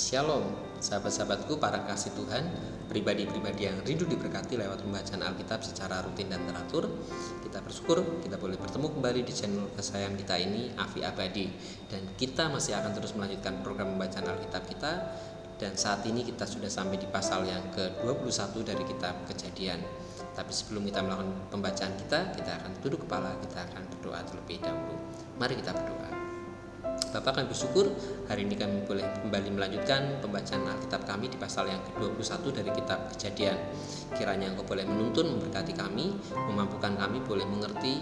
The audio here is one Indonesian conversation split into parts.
Shalom, sahabat-sahabatku para kasih Tuhan, pribadi-pribadi yang rindu diberkati lewat pembacaan Alkitab secara rutin dan teratur. Kita bersyukur kita boleh bertemu kembali di channel kesayangan kita ini, Afi Abadi. Dan kita masih akan terus melanjutkan program pembacaan Alkitab kita. Dan saat ini kita sudah sampai di pasal yang ke-21 dari kitab Kejadian. Tapi sebelum kita melakukan pembacaan kita akan tunduk kepala, kita akan berdoa terlebih dahulu. Mari kita berdoa. Bapak, kami bersyukur hari ini kami boleh kembali melanjutkan pembacaan Alkitab kami di pasal yang ke-21 dari kitab Kejadian. Kiranya Engkau boleh menuntun, memberkati kami, memampukan kami boleh mengerti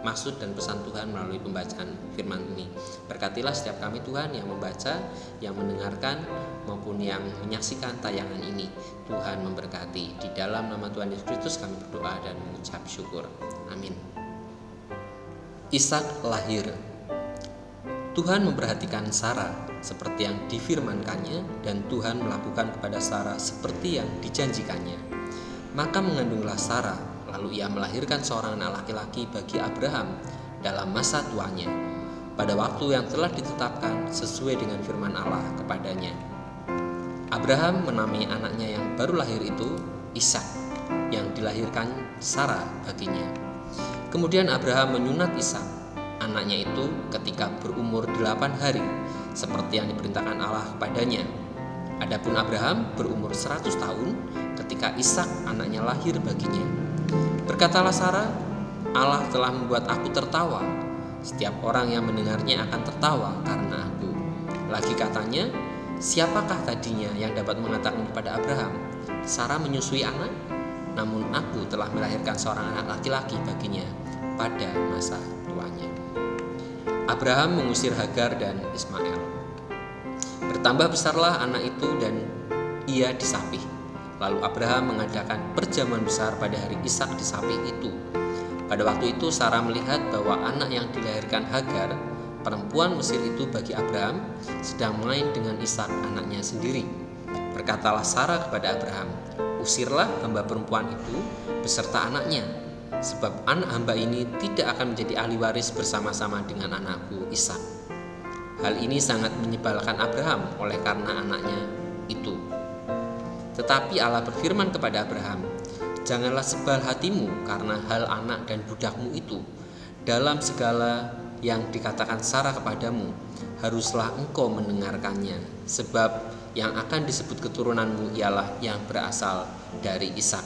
maksud dan pesan Tuhan melalui pembacaan firman ini. Berkatilah setiap kami Tuhan yang membaca, yang mendengarkan, maupun yang menyaksikan tayangan ini. Tuhan memberkati. Di dalam nama Tuhan Yesus Kristus kami berdoa dan mengucap syukur. Amin. Ishak lahir. Tuhan memperhatikan Sarah seperti yang difirmankannya, dan Tuhan melakukan kepada Sarah seperti yang dijanjikannya. Maka mengandunglah Sarah, lalu ia melahirkan seorang anak laki-laki bagi Abraham dalam masa tuanya, pada waktu yang telah ditetapkan sesuai dengan firman Allah kepadanya. Abraham menamai anaknya yang baru lahir itu Ishak, yang dilahirkan Sarah baginya. Kemudian Abraham menyunat Ishak, anaknya itu, ketika berumur 8 hari, seperti yang diperintahkan Allah kepadanya. Adapun Abraham berumur 100 tahun ketika Ishak anaknya lahir baginya. Berkatalah Sarah, Allah telah membuat aku tertawa. Setiap orang yang mendengarnya akan tertawa karena aku. Lagi katanya, siapakah tadinya yang dapat mengatakan kepada Abraham, Sarah menyusui anak? Namun aku telah melahirkan seorang anak laki-laki baginya pada masa tuanya. Abraham mengusir Hagar dan Ismail. Bertambah besarlah anak itu dan ia disapih. Lalu Abraham mengadakan perjamuan besar pada hari Ishak disapih itu. Pada waktu itu Sarah melihat bahwa anak yang dilahirkan Hagar, perempuan Mesir itu bagi Abraham, sedang main dengan Ishak anaknya sendiri. Berkatalah Sarah kepada Abraham, usirlah hamba perempuan itu beserta anaknya, sebab anak hamba ini tidak akan menjadi ahli waris bersama-sama dengan anakku Ishak. Hal ini sangat menyebalkan Abraham oleh karena anaknya itu. Tetapi Allah berfirman kepada Abraham, janganlah sebal hatimu karena hal anak dan budakmu itu. Dalam segala yang dikatakan Sarah kepadamu, haruslah engkau mendengarkannya, sebab yang akan disebut keturunanmu ialah yang berasal dari Ishak.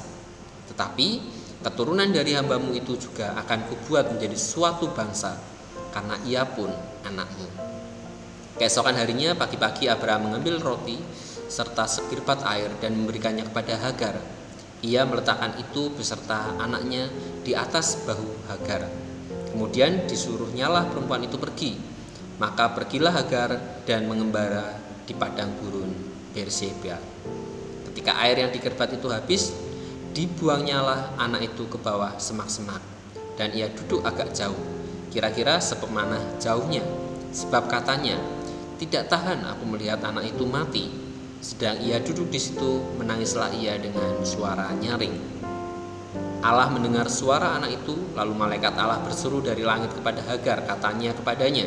Tetapi keturunan dari hambamu itu juga akan kubuat menjadi suatu bangsa, karena ia pun anakmu. Keesokan harinya pagi-pagi Abraham mengambil roti serta sekirbat air dan memberikannya kepada Hagar. Ia meletakkan itu beserta anaknya di atas bahu Hagar. Kemudian disuruhnyalah perempuan itu pergi. Maka pergilah Hagar dan mengembara di padang gurun Berseba. Ketika air yang dikirbat itu habis, dibuangnyalah anak itu ke bawah semak-semak, dan ia duduk agak jauh, kira-kira sepemanah jauhnya, sebab katanya, tidak tahan aku melihat anak itu mati. Sedang ia duduk di situ, menangislah ia dengan suara nyaring. Allah mendengar suara anak itu, lalu malaikat Allah berseru dari langit kepada Hagar, katanya kepadanya,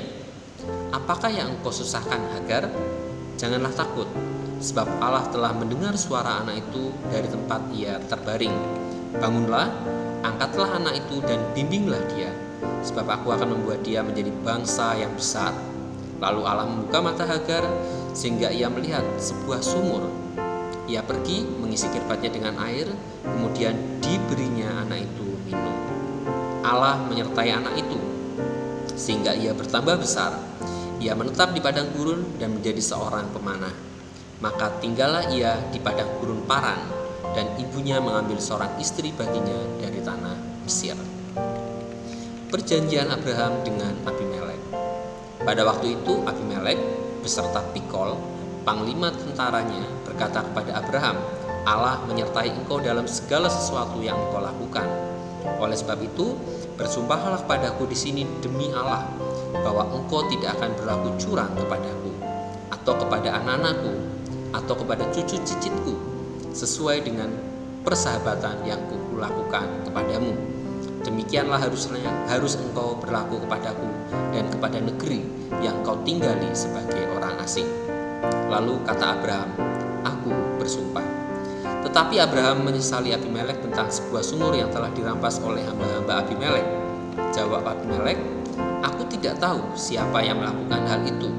apakah yang engkau susahkan Hagar? Janganlah takut, sebab Allah telah mendengar suara anak itu dari tempat ia terbaring. Bangunlah, angkatlah anak itu dan bimbinglah dia, sebab aku akan membuat dia menjadi bangsa yang besar. Lalu Allah membuka mata Hagar sehingga ia melihat sebuah sumur. Ia pergi mengisi kirbatnya dengan air, kemudian diberinya anak itu minum. Allah menyertai anak itu sehingga ia bertambah besar. Ia menetap di padang gurun dan menjadi seorang pemanah. Maka tinggallah ia di padang gurun Paran, dan ibunya mengambil seorang istri baginya dari tanah Mesir. Perjanjian Abraham dengan Abimelek. Pada waktu itu Abimelek beserta Pikol, panglima tentaranya, berkata kepada Abraham, Allah menyertai engkau dalam segala sesuatu yang engkau lakukan. Oleh sebab itu, bersumpahlah kepadaku di sini demi Allah, bahwa engkau tidak akan berlaku curang kepadaku, atau kepada anak-anakku, atau kepada cucu cicitku, sesuai dengan persahabatan yang kulakukan kepadamu. Demikianlah harus engkau berlaku kepadaku dan kepada negeri yang kau tinggali sebagai orang asing. Lalu kata Abraham, "Aku bersumpah." Tetapi Abraham menyesali Abimelek tentang sebuah sumur yang telah dirampas oleh hamba-hamba Abimelek. Jawab Abimelek, "Aku tidak tahu siapa yang melakukan hal itu.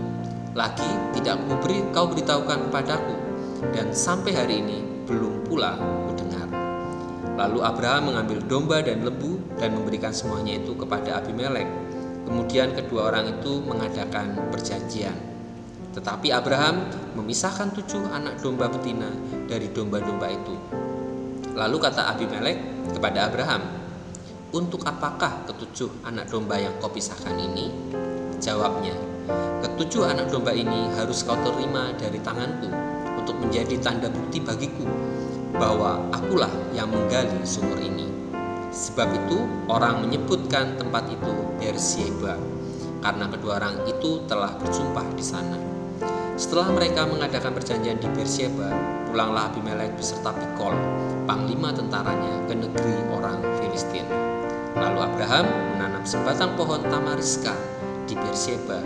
Lagi tidak kau beritahukan kepadaku, dan sampai hari ini belum pula kudengar." Lalu Abraham mengambil domba dan lembu dan memberikan semuanya itu kepada Abimelek. Kemudian kedua orang itu mengadakan perjanjian. Tetapi Abraham memisahkan 7 anak domba betina dari domba-domba itu. Lalu kata Abimelek kepada Abraham, "Untuk apakah ketujuh anak domba yang kau pisahkan ini?" Jawabnya, "Ketujuh anak domba ini harus kau terima dari tanganku untuk menjadi tanda bukti bagiku bahwa akulah yang menggali sumur ini." Sebab itu orang menyebutkan tempat itu Beersheba, karena kedua orang itu telah bersumpah di sana. Setelah mereka mengadakan perjanjian di Beersheba, pulanglah Abimelek beserta Pikol, panglima tentaranya, ke negeri orang Filistin. Lalu Abraham menanam sebatang pohon tamariska di Beersheba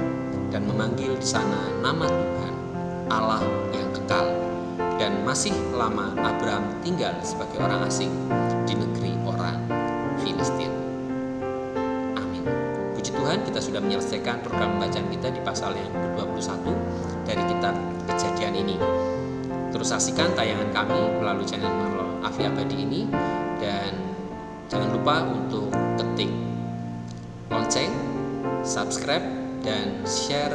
dan memanggil di sana nama Tuhan, Allah yang kekal. Dan masih lama Abraham tinggal sebagai orang asing di negeri orang Filistin. Amin. Puji Tuhan, kita sudah menyelesaikan program bacaan kita di pasal yang ke-21 dari kitab Kejadian ini. Terus saksikan tayangan kami melalui channel Marlo Afi Abadi ini, dan jangan lupa untuk ketik lonceng, subscribe, dan share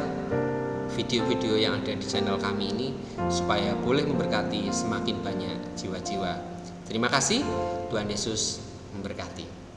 video-video yang ada di channel kami ini supaya boleh memberkati semakin banyak jiwa-jiwa. Terima kasih, Tuhan Yesus memberkati.